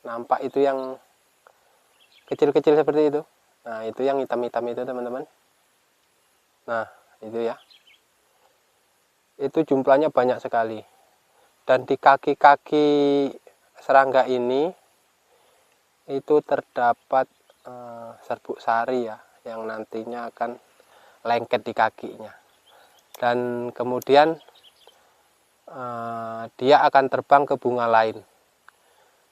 nampak itu yang kecil-kecil seperti itu. Nah, itu yang hitam-hitam itu teman-teman. Nah, itu ya. Itu jumlahnya banyak sekali. Dan di kaki-kaki serangga ini itu terdapat serbuk sari ya, yang nantinya akan lengket di kakinya. Dan kemudian dia akan terbang ke bunga lain,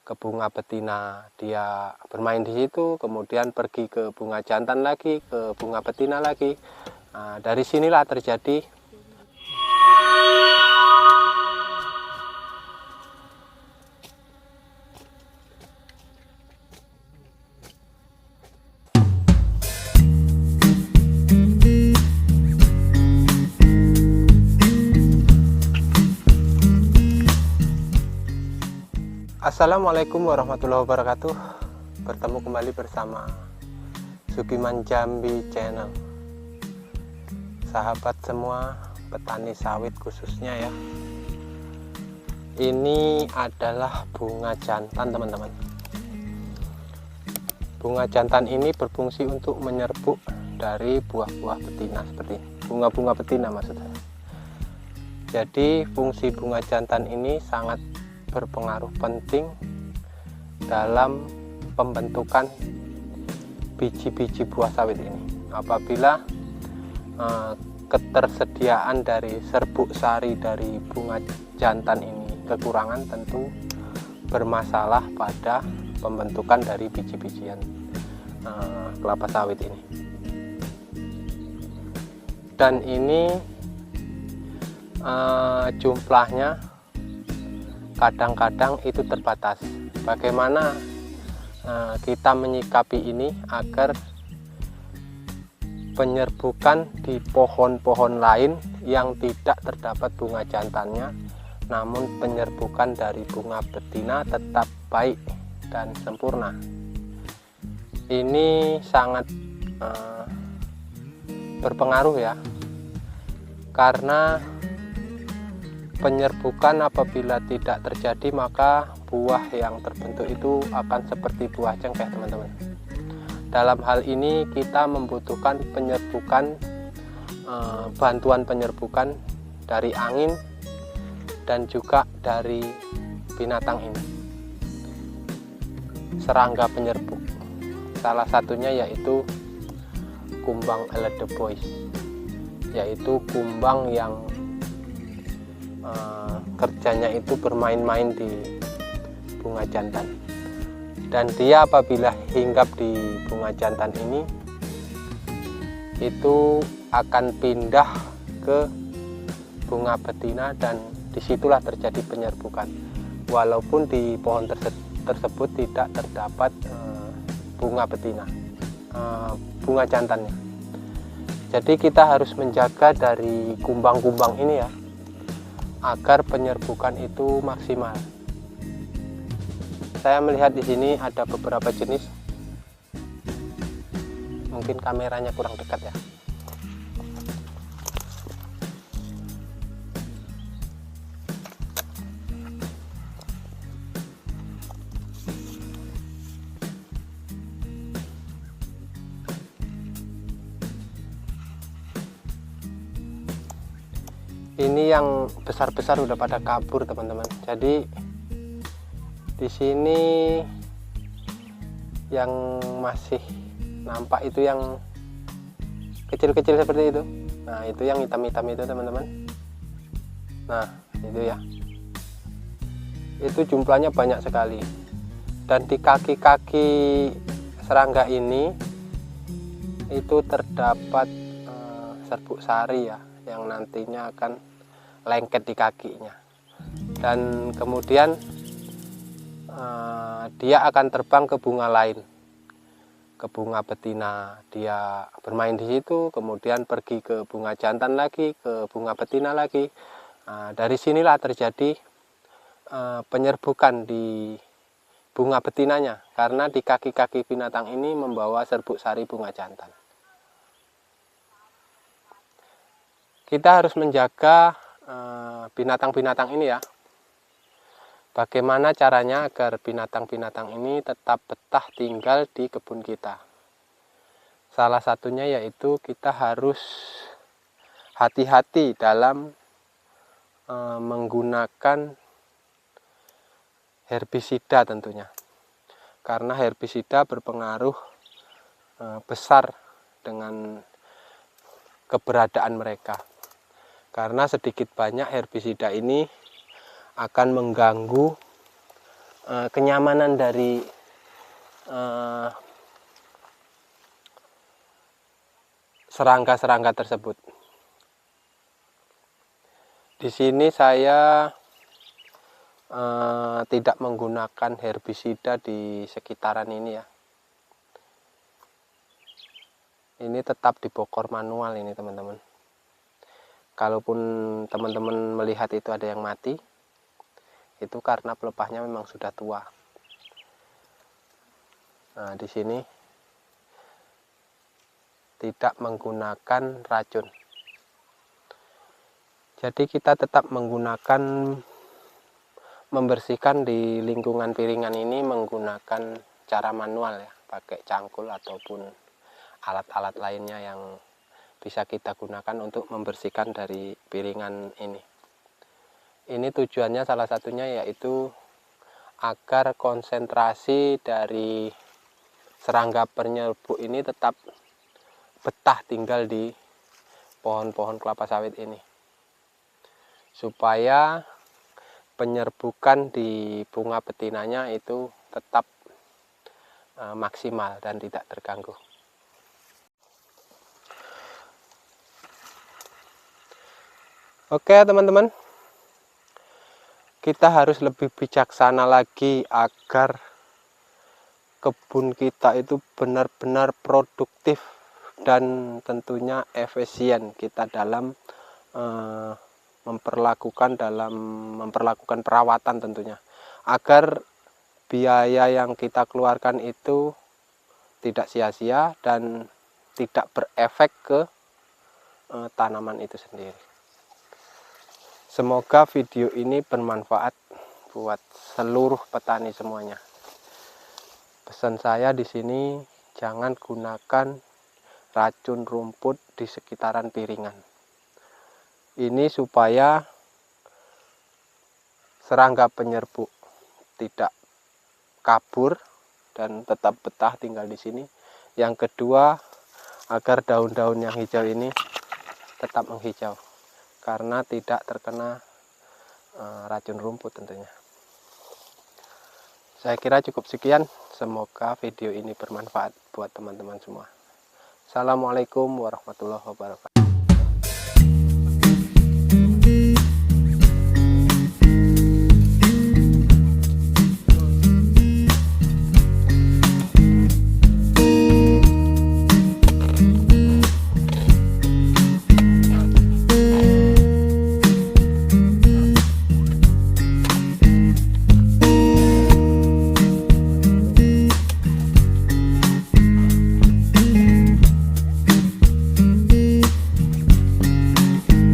ke bunga betina. Dia bermain di situ, kemudian pergi ke bunga jantan lagi, ke bunga betina lagi. Nah, dari sinilah terjadi Assalamualaikum warahmatullahi wabarakatuh. Bertemu kembali bersama Sugiman Jambi Channel. Sahabat semua, petani sawit khususnya ya. Ini adalah bunga jantan teman-teman. Bunga jantan ini berfungsi untuk menyerbuk dari buah-buah betina seperti bunga-bunga betina maksudnya. Jadi fungsi bunga jantan ini sangat berpengaruh penting dalam pembentukan biji-biji buah sawit ini. Apabila ketersediaan dari serbuk sari dari bunga jantan ini kekurangan, tentu bermasalah pada pembentukan dari biji-bijian kelapa sawit ini. Dan ini jumlahnya kadang-kadang itu terbatas. Bagaimana kita menyikapi ini agar penyerbukan di pohon-pohon lain yang tidak terdapat bunga jantannya, namun penyerbukan dari bunga betina tetap baik dan sempurna. Ini sangat berpengaruh ya, karena penyerbukan apabila tidak terjadi, maka buah yang terbentuk itu akan seperti buah cengkeh teman-teman. Dalam hal ini kita membutuhkan penyerbukan, bantuan penyerbukan dari angin dan juga dari binatang ini, serangga penyerbuk. Salah satunya yaitu kumbang eledebois, yaitu kumbang yang kerjanya itu bermain-main di bunga jantan. Dan dia apabila hinggap di bunga jantan ini, itu akan pindah ke bunga betina dan disitulah terjadi penyerbukan. Walaupun di pohon tersebut tidak terdapat bunga betina, bunga jantannya. Jadi kita harus menjaga dari kumbang-kumbang ini ya, agar penyerbukan itu maksimal. Saya melihat di sini ada beberapa jenis. Mungkin kameranya kurang dekat ya. Ini yang besar-besar udah pada kabur teman-teman. Jadi di sini yang masih nampak itu yang kecil-kecil seperti itu. Nah, itu yang hitam-hitam itu teman-teman. Nah, itu ya. Itu jumlahnya banyak sekali. Dan di kaki-kaki serangga ini itu terdapat serbuk sari ya, yang nantinya akan lengket di kakinya. Dan kemudian dia akan terbang ke bunga lain, ke bunga betina. Dia bermain di situ, kemudian pergi ke bunga jantan lagi, ke bunga betina lagi. Nah, dari sinilah terjadi penyerbukan di bunga betinanya, karena di kaki-kaki binatang ini membawa serbuk sari bunga jantan. Kita harus menjaga binatang-binatang ini ya. Bagaimana caranya agar binatang-binatang ini tetap betah tinggal di kebun kita? Salah satunya yaitu kita harus hati-hati dalam menggunakan herbisida tentunya. Karena herbisida berpengaruh besar dengan keberadaan mereka. Karena sedikit banyak herbisida ini akan mengganggu kenyamanan dari serangga-serangga tersebut. Di sini saya tidak menggunakan herbisida di sekitaran ini ya. Ini tetap dibokor manual ini teman-teman. Kalaupun teman-teman melihat itu ada yang mati, itu karena pelepahnya memang sudah tua. Nah, di sini tidak menggunakan racun. Jadi kita tetap menggunakan membersihkan di lingkungan piringan ini menggunakan cara manual ya, pakai cangkul ataupun alat-alat lainnya yang bisa kita gunakan untuk membersihkan dari piringan ini. Ini tujuannya salah satunya yaitu agar konsentrasi dari serangga penyerbuk ini tetap betah tinggal di pohon-pohon kelapa sawit ini, supaya penyerbukan di bunga betinanya itu tetap maksimal dan tidak terganggu. Oke teman-teman, kita harus lebih bijaksana lagi agar kebun kita itu benar-benar produktif dan tentunya efisien kita dalam memperlakukan perawatan tentunya, agar biaya yang kita keluarkan itu tidak sia-sia dan tidak berefek ke tanaman itu sendiri. Semoga video ini bermanfaat buat seluruh petani semuanya. Pesan saya di sini, jangan gunakan racun rumput di sekitaran piringan. Ini supaya serangga penyerbuk tidak kabur dan tetap betah tinggal di sini. Yang kedua, agar daun-daun yang hijau ini tetap menghijau karena tidak terkena racun rumput tentunya. Saya kira cukup sekian. Semoga video ini bermanfaat buat teman-teman semua. Assalamualaikum warahmatullahi wabarakatuh.